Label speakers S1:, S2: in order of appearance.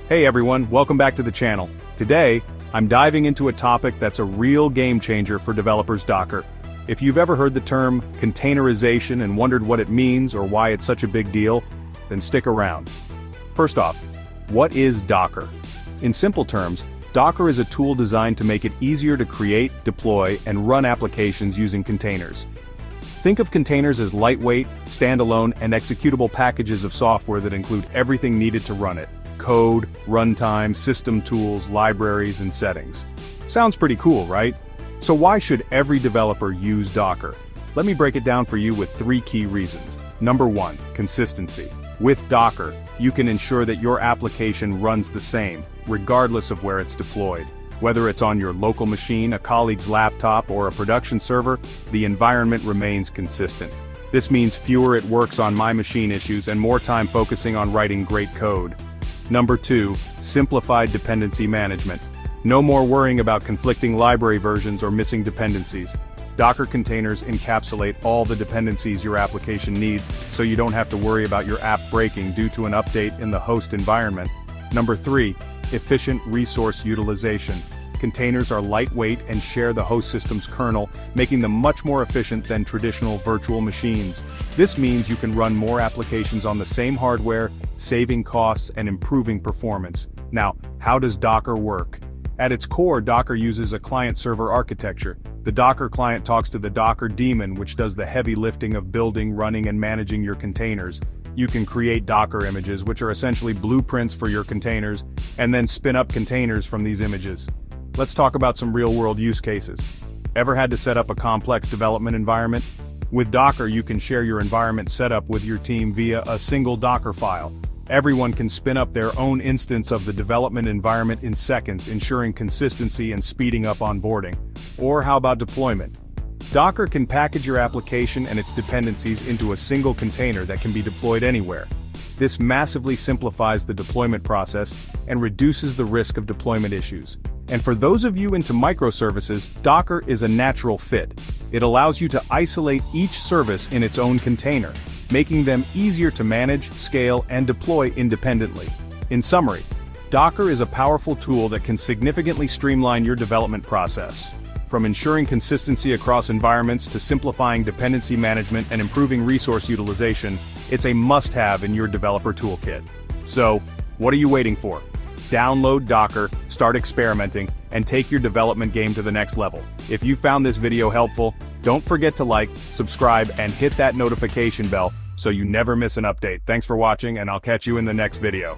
S1: Hey everyone, welcome back to the channel. Today, I'm diving into a topic that's a real game changer for developers Docker. If you've ever heard the term containerization and wondered what it means or why it's such a big deal, then stick around. First off, what is Docker? In simple terms, Docker is a tool designed to make it easier to create, deploy, and run applications using containers. Think of containers as lightweight, standalone, and executable packages of software that include everything needed to run it: code, runtime, system tools, libraries, and settings. Sounds pretty cool, right? So why should every developer use Docker? Let me break it down for you with 3 key reasons. Number 1, consistency. With Docker, you can ensure that your application runs the same, regardless of where it's deployed. Whether it's on your local machine, a colleague's laptop, or a production server, the environment remains consistent. This means fewer "it works on my machine" issues and more time focusing on writing great code. Number 2, simplified dependency management. No more worrying about conflicting library versions or missing dependencies. Docker containers encapsulate all the dependencies your application needs, so you don't have to worry about your app breaking due to an update in the host environment. Number 3, efficient resource utilization. Containers are lightweight and share the host system's kernel, making them much more efficient than traditional virtual machines. This means you can run more applications on the same hardware, saving costs and improving performance. Now, how does Docker work? At its core, Docker uses a client-server architecture. The Docker client talks to the Docker daemon, which does the heavy lifting of building, running, and managing your containers. You can create Docker images, which are essentially blueprints for your containers, and then spin up containers from these images. Let's talk about some real-world use cases. Ever had to set up a complex development environment? With Docker, you can share your environment setup with your team via a single Docker file. Everyone can spin up their own instance of the development environment in seconds, ensuring consistency and speeding up onboarding. Or how about deployment? Docker can package your application and its dependencies into a single container that can be deployed anywhere. This massively simplifies the deployment process and reduces the risk of deployment issues. And for those of you into microservices, Docker is a natural fit. It allows you to isolate each service in its own container, making them easier to manage, scale, and deploy independently. In summary, Docker is a powerful tool that can significantly streamline your development process. From ensuring consistency across environments to simplifying dependency management and improving resource utilization, it's a must-have in your developer toolkit. So, what are you waiting for? Download Docker, start experimenting, and take your development game to the next level. If you found this video helpful, don't forget to like, subscribe, and hit that notification bell so you never miss an update. Thanks for watching, and I'll catch you in the next video.